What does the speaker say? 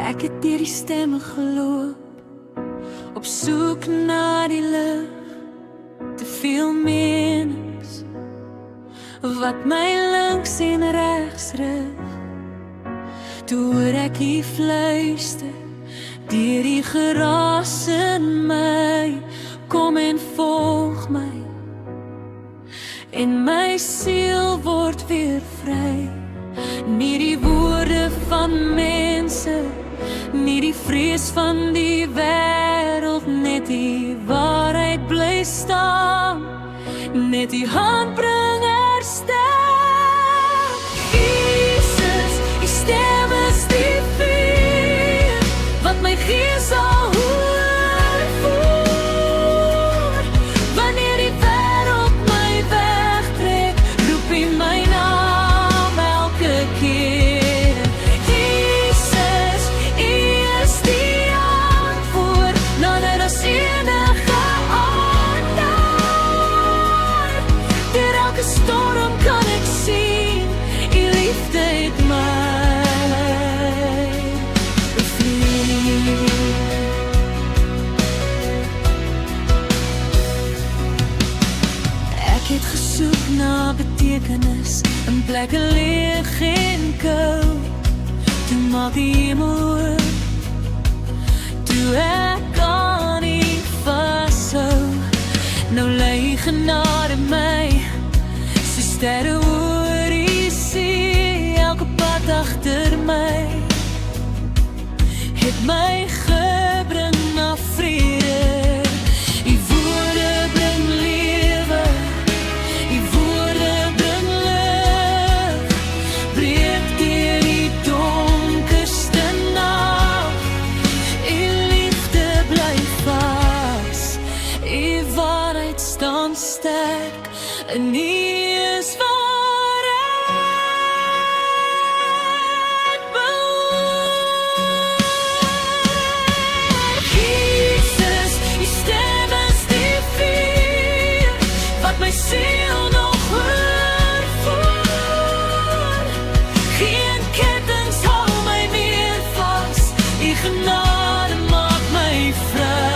Ek het deur die stemme geloop, op soek na die lig. Te veel menings wat my links en regs rig. Toe hoor ek die fluister deur die geraas in my, kom en volg my, en my siel word weer vry. Nie die woorde van mense, nie die vrees van die wêreld, net die waarheid bly staan, net die handbringer staan. Jesus, die stem is die vuur, wat my gees al hoor voer. Wanneer die wêreld my wegtrek, roep hy my naam elke keer. Jesus, U is die antwoord, nader as enige ander. Deur elke storm kan ek sien, U liefde het my bevriend. Ek het gesoek na betekenis in plekke leeg en koud. Toe maak die hemel oop, toe ek kan nie vashou. Nou lei genade my, so sterre oor die see. Elke pad agter my het my gebring na vrede. Die woorde bring lewe, die woorde bring lig, breek deur die donkerste nag. U liefde bly vas, U waarheid staan sterk, en U is waar ek behoort. Jesus, U stem is die vuur, wat my siel nog hoor voer. Geen kettings hou my meer vas, U genade maak my vry.